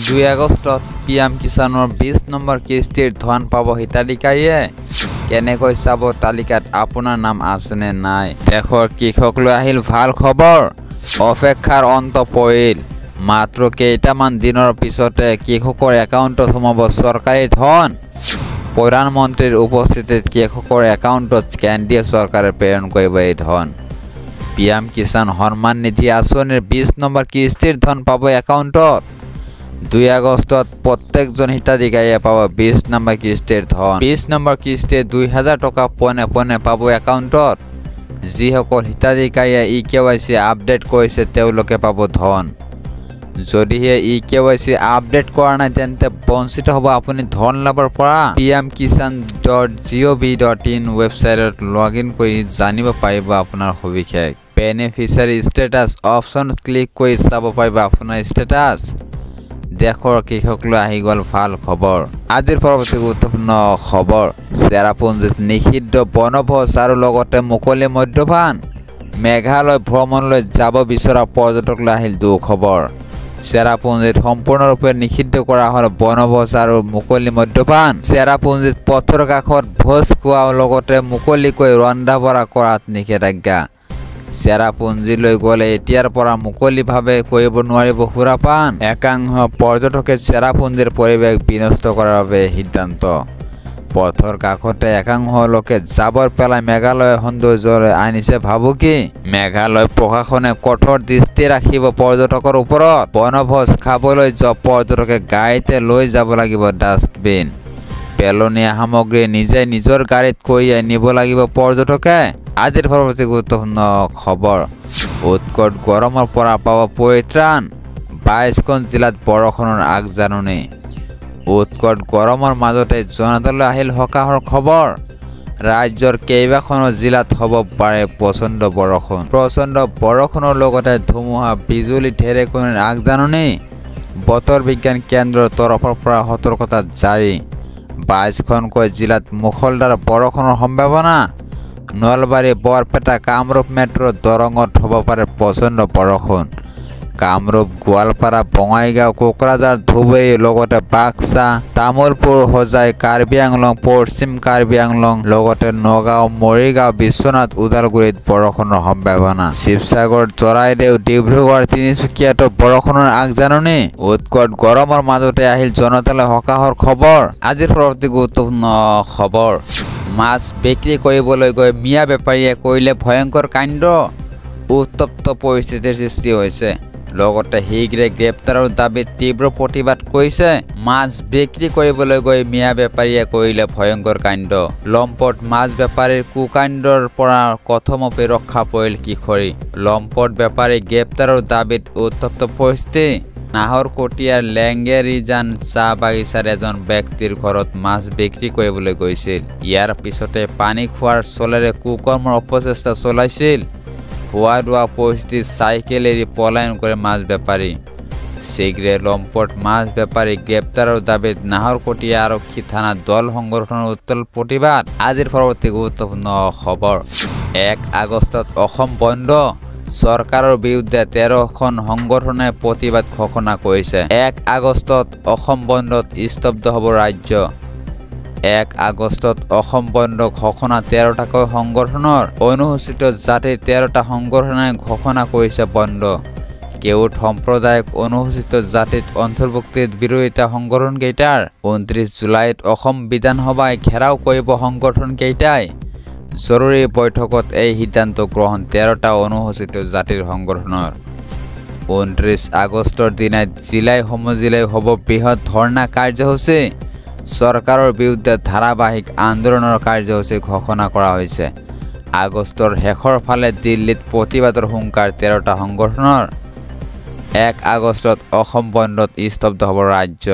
2 আগষ্টত PM কিষাণৰ 20 number কিস্তিৰ ধন পাব হিতাধিকাৰীয়ে কেনেকৈ চাব তালিকাত আপোনাৰ নাম আছেনে নাই। দেশৰ কৃষকলৈ আহিল ভাল খবৰ, অপেক্ষাৰ অন্ত পৰিল। মাত্ৰ কেইটামান দিনৰ পিছতে কৃষকৰ একাউণ্টত সোমাব চৰকাৰী ধন। প্ৰধানমন্ত্ৰীৰ উপস্থিতিত কৃষকৰ একাউণ্টত কেন্দ্ৰীয় চৰকাৰে প্ৰেৰণ কৰিব এই ধন। পিএম কিষাণ সন্মান নিধি আঁচনিৰ 20 নম্বৰ কিস্তিৰ ধন পাব একাউণ্টত। 2 আগষ্টত প্ৰত্যেকজন হিতাধিকাৰীয়ে পাব 20 নম্বৰ কিস্তিৰ ধন। 20 নম্বৰ কিস্তিৰ 2000 টকা পোনে পোনে পাব একাউণ্টত। যিসকল হিতাধিকাৰীয়ে EKYC আপডেট কৰিছে তেওঁলোকে পাব ধন। যদিহে EKYC আপডেট কৰা নাই তেন্তে বঞ্চিত হ'ব আপুনি ধন লাভৰ পৰা। pmkisan.gov.in ৱেবছাইটত লগইন কৰি জানিব পাৰিব আপোনাৰ সবিশেষ। বেনিফিচিয়াৰী ষ্টেটাছ অপশ্যনত ক্লিক কৰি চাব পাৰিব আপোনাৰ ষ্টেটাছ। দেশৰ কৃষকলৈ আহি গ'ল ভাল খবৰ। আজিৰ পৰৱৰ্তী গুৰুত্বপূৰ্ণ খবৰ, চেৰাপুঞ্জীত নিষিদ্ধ বনভোজ আৰু লগতে মুকলি মদ্যপান। মেঘালয় ভ্ৰমণলৈ যাব বিচৰা পৰ্যটকলৈ আহিল দুখবৰ। চেৰাপুঞ্জীত সম্পূৰ্ণৰূপে নিষিদ্ধ কৰা হ'ল বনভোজ আৰু মুকলি মদ্যপান। চেৰাপুঞ্জীত পথৰ কাষত ভোজ খোৱাৰ লগতে মুকলিকৈ ৰন্ধা বঢ়া কৰাত নিষেধাজ্ঞা। চেৰাপুঞ্জীলৈ গ'লে এতিয়াৰ পৰা মুকলিভাৱে কৰিব নোৱাৰিব সুৰাপান। একাংশ পৰ্যটকে চেৰাপুঞ্জীৰ পৰিৱেশ বিনষ্ট কৰাৰ বাবে সিদ্ধান্ত। পথৰ কাষতে একাংশ লোকে জাবৰ পেলাই মেঘালয় সৌন্দৰ্যলৈ আনিছে ভাবুকি। মেঘালয় প্ৰশাসনে কঠোৰ দৃষ্টি ৰাখিব পৰ্যটকৰ ওপৰত। বনভোজ খাবলৈ যোৱা পৰ্যটকে গাড়ীতে লৈ যাব লাগিব ডাষ্টবিন। পেলনীয়া সামগ্ৰী নিজে নিজৰ গাড়ীত কঢ়িয়াই নিব লাগিব পৰ্যটকে। আজিৰ পৰৱৰ্তী গুৰুত্বপূৰ্ণ খবৰ, উৎকট গৰমৰ পৰা পাব পৰিত্ৰাণ। 22খন জিলাত বৰষুণৰ আগজাননী। উৎকট গৰমৰ মাজতে জনতালৈ আহিল সকাহৰ খবৰ। ৰাজ্যৰ কেইবাখনো জিলাত হ'ব পাৰে প্ৰচণ্ড বৰষুণ। প্ৰচণ্ড বৰষুণৰ লগতে ধুমুহা, বিজুলী, ঢেৰেকনিৰ আগজাননী। বতৰ বিজ্ঞান কেন্দ্ৰৰ তৰফৰ পৰা সতৰ্কতা জাৰি। 22খনকৈ জিলাত মুষলধাৰ বৰষুণৰ সম্ভাৱনা। নলবাৰী, বৰপেটা, কামৰূপ মেট্ৰ' দৰঙত হ'ব পাৰে প্ৰচণ্ড বৰষুণ। কামৰূপ, গোৱালপাৰা, বঙাইগাঁও, কোকৰাঝাৰ, ধুবুৰী লগতে বাক্সা, তামুলপুৰ, হোজাই, কাৰ্বি আংলং, পশ্চিম কাৰ্বি আংলং লগতে নগাঁও, মৰিগাঁও, বিশ্বনাথ, ওদালগুৰিত বৰষুণৰ সম্ভাৱনা। শিৱসাগৰ, চৰাইদেউ, ডিব্ৰুগড়, তিনিচুকীয়াতো বৰষুণৰ আগজাননী। উৎকট গৰমৰ মাজতে আহিল জনতালৈ সকাহৰ খবৰ। আজিৰ পৰৱৰ্তী গুৰুত্বপূৰ্ণ খবৰ, মাছ বিক্ৰী কৰিবলৈ গৈ মিয়া বেপাৰীয়ে কৰিলে ভয়ংকৰ কাণ্ড। উত্তপ্ত পৰিস্থিতিৰ সৃষ্টি হৈছে। লগতে শীঘ্ৰে গ্ৰেপ্তাৰৰ দাবীত তীব্ৰ প্ৰতিবাদ কৰিছে। মাছ বিক্ৰী কৰিবলৈ গৈ মিয়া বেপাৰীয়ে কৰিলে ভয়ংকৰ কাণ্ড। লম্পট মাছ বেপাৰীৰ কুকাণ্ডৰ পৰা কথমপি ৰক্ষা পৰিল কিশোৰী। লম্পট বেপাৰী গ্ৰেপ্তাৰৰ দাবীত উত্তপ্ত পৰিস্থিতি। নাহৰকটীয়াৰ লেংগেৰিজান চাহ বাগিচাৰ এজন ব্যক্তিৰ ঘৰত মাছ বিক্ৰী কৰিবলৈ গৈছিল। ইয়াৰ পিছতে পানী খোৱাৰ চলেৰে কুকৰ্মৰ অপচেষ্টা চলাইছিল। হোৱা দোৱা পৰিস্থিতিত চাইকেল এৰি পলায়ন কৰে মাছ বেপাৰী। শীঘ্ৰে লম্পট মাছ বেপাৰী গ্ৰেপ্তাৰৰ দাবীত নাহৰকটীয়া আৰক্ষী থানাত দল সংগঠনৰ উত্তল প্ৰতিবাদ। আজিৰ পৰৱৰ্তী গুৰুত্বপূৰ্ণ খবৰ, 1 আগষ্টত অসম বন্ধ। চৰকাৰৰ বিৰুদ্ধে 13খন সংগঠনে প্ৰতিবাদ ঘোষণা কৰিছে। 1 আগষ্টত অসম বন্ধত স্তব্ধ হ'ব ৰাজ্য। 1 আগষ্টত অসম বন্ধ ঘোষণা 13টাকৈ সংগঠনৰ। অনুসূচিত জাতিৰ 13টা সংগঠনে ঘোষণা কৰিছে বন্ধ। কেওট সম্প্ৰদায়ক অনুসূচিত জাতিত অন্তৰ্ভুক্তিৰ বিৰোধিতা সংগঠনকেইটাৰ। 29 জুলাইত অসম বিধানসভাই ঘেৰাও কৰিব সংগঠনকেইটাই। জৰুৰী বৈঠকত এই সিদ্ধান্ত গ্ৰহণ 13টা অনুসূচিত জাতিৰ সংগঠনৰ। 29 আগষ্টৰ দিনাই জিলাই সমজিলাই হ'ব বৃহৎ ধৰ্ণা কাৰ্যসূচী। চৰকাৰৰ বিৰুদ্ধে ধাৰাবাহিক আন্দোলনৰ কাৰ্যসূচী ঘোষণা কৰা হৈছে। আগষ্টৰ শেষৰ ফালে দিল্লীত প্ৰতিবাদৰ হুংকাৰ 13টা সংগঠনৰ। 1 আগষ্টত অসম বন্ধত স্তব্ধ হ'ব ৰাজ্য।